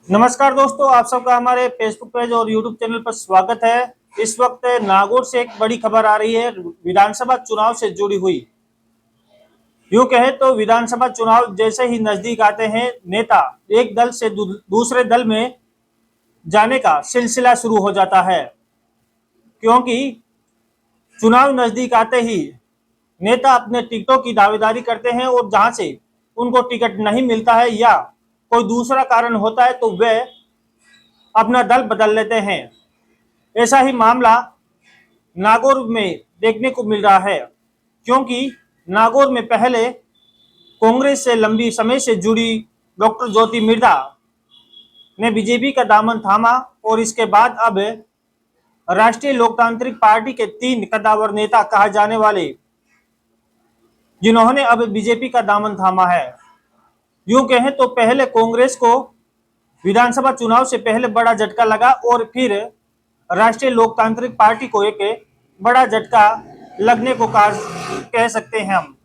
नमस्कार दोस्तों, आप सबका हमारे फेसबुक पेज और यूट्यूब चैनल पर स्वागत है। इस वक्त नागौर से एक बड़ी खबर आ रही है विधानसभा चुनाव से जुड़ी हुई। यूं कहे तो विधानसभा चुनाव जैसे ही नजदीक आते हैं, नेता एक दल से दूसरे दल में जाने का सिलसिला शुरू हो जाता है, क्योंकि चुनाव नजदीक आते ही नेता अपने टिकटों की दावेदारी करते हैं और जहां से उनको टिकट नहीं मिलता है या कोई दूसरा कारण होता है तो वे अपना दल बदल लेते हैं। ऐसा ही मामला नागौर में देखने को मिल रहा है, क्योंकि नागौर में पहले कांग्रेस से लंबी समय से जुड़ी डॉक्टर ज्योति मिर्धा ने बीजेपी का दामन थामा और इसके बाद अब राष्ट्रीय लोकतांत्रिक पार्टी के 3 कद्दावर नेता कहा जाने वाले जिन्होंने अब बीजेपी का दामन थामा है। यूं कहें तो पहले कांग्रेस को विधानसभा चुनाव से पहले बड़ा झटका लगा और फिर राष्ट्रीय लोकतांत्रिक पार्टी को एक बड़ा झटका लगने को कह सकते हैं हम,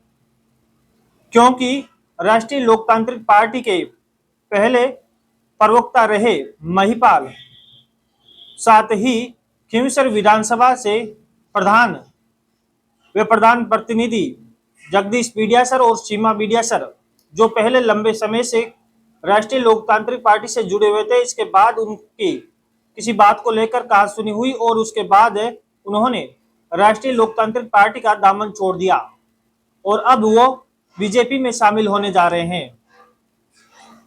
क्योंकि राष्ट्रीय लोकतांत्रिक पार्टी के पहले प्रवक्ता रहे महिपाल, साथ ही खींवसर विधानसभा से प्रधान प्रतिनिधि जगदीश बिडियासर और सीमा बिडियासर, जो पहले लंबे समय से राष्ट्रीय लोकतांत्रिक पार्टी से जुड़े हुए थे। इसके बाद उनकी किसी बात को लेकर कहासुनी हुई और उसके बाद उन्होंने राष्ट्रीय लोकतांत्रिक पार्टी का दामन छोड़ दिया और अब वो बीजेपी में शामिल होने जा रहे हैं।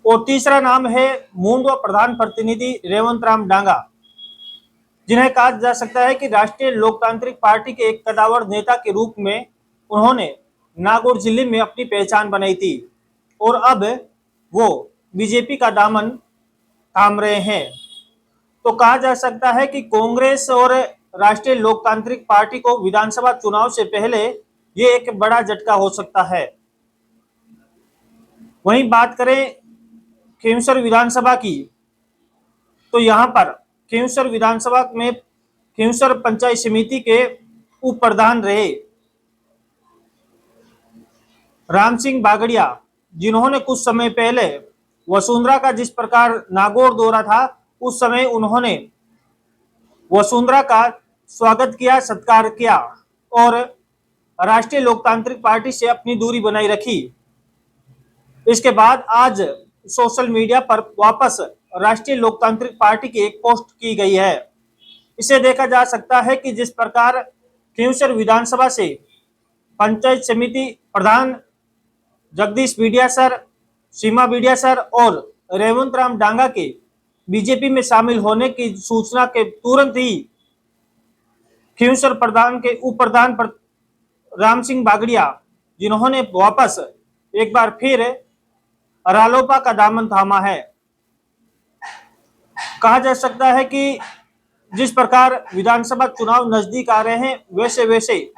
और तीसरा नाम है मूंडवा प्रधान प्रतिनिधि रेवंत राम डांगा, जिन्हें कहा जा सकता है कि राष्ट्रीय लोकतांत्रिक पार्टी के एक कद्दावर नेता के रूप में उन्होंने नागौर जिले में अपनी पहचान बनाई थी और अब वो बीजेपी का दामन थाम रहे हैं। तो कहा जा सकता है कि कांग्रेस और राष्ट्रीय लोकतांत्रिक पार्टी को विधानसभा चुनाव से पहले ये एक बड़ा झटका हो सकता है। वहीं बात करें खींवसर विधानसभा की, तो यहाँ पर खींवसर विधानसभा में खींवसर पंचायत समिति के उप प्रधान रहे राम सिंह बागड़िया, जिन्होंने कुछ समय पहले वसुंधरा का जिस प्रकार नागौर दौरा था, उस समय उन्होंने वसुंधरा का स्वागत किया, सत्कार किया और राष्ट्रीय लोकतांत्रिक पार्टी से अपनी दूरी बनाई रखी। इसके बाद आज सोशल मीडिया पर वापस राष्ट्रीय लोकतांत्रिक पार्टी की एक पोस्ट की गई है। इसे देखा जा सकता है कि जिस प्रकार खींवसर विधानसभा से पंचायत समिति प्रधान जगदीश बिडियासर, सीमा बिडियासर और रेवंत राम डांगा के बीजेपी में शामिल होने की सूचना के तुरंत ही खींवसर प्रधान के उप प्रधान राम सिंह बागड़िया, जिन्होंने वापस एक बार फिर रालोपा का दामन थामा है। कहा जा सकता है कि जिस प्रकार विधानसभा चुनाव नजदीक आ रहे हैं, वैसे वैसे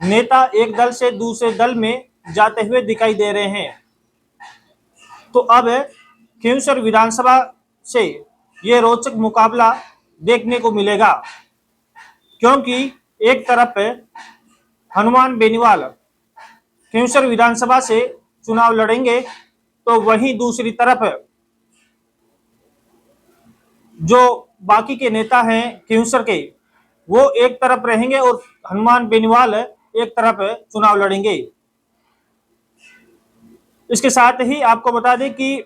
नेता एक दल से दूसरे दल में जाते हुए दिखाई दे रहे हैं। तो अब खींवसर विधानसभा से ये रोचक मुकाबला देखने को मिलेगा, क्योंकि एक तरफ हनुमान बेनीवाल खींवसर विधानसभा से चुनाव लड़ेंगे, तो वहीं दूसरी तरफ जो बाकी के नेता हैं खींवसर के, वो एक तरफ रहेंगे और हनुमान बेनीवाल एक तरफ चुनाव लड़ेंगे। इसके साथ ही आपको बता दें कि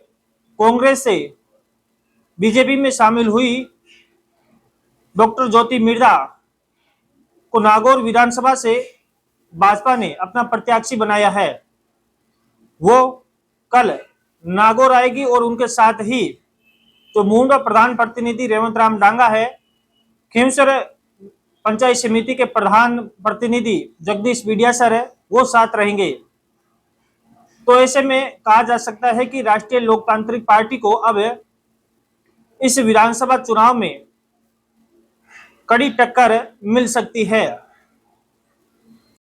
कांग्रेस से बीजेपी में शामिल हुई डॉक्टर ज्योति मिर्धा को नागौर विधानसभा से भाजपा ने अपना प्रत्याशी बनाया है। वो कल नागौर आएगी और उनके साथ ही जो मूंडवा प्रधान प्रतिनिधि रेवंत राम डांगा है, खींवसर पंचायत समिति के प्रधान प्रतिनिधि जगदीश बिडियासर है, वो साथ रहेंगे। तो ऐसे में कहा जा सकता है कि राष्ट्रीय लोकतांत्रिक पार्टी को अब इस विधानसभा चुनाव में कड़ी टक्कर मिल सकती है।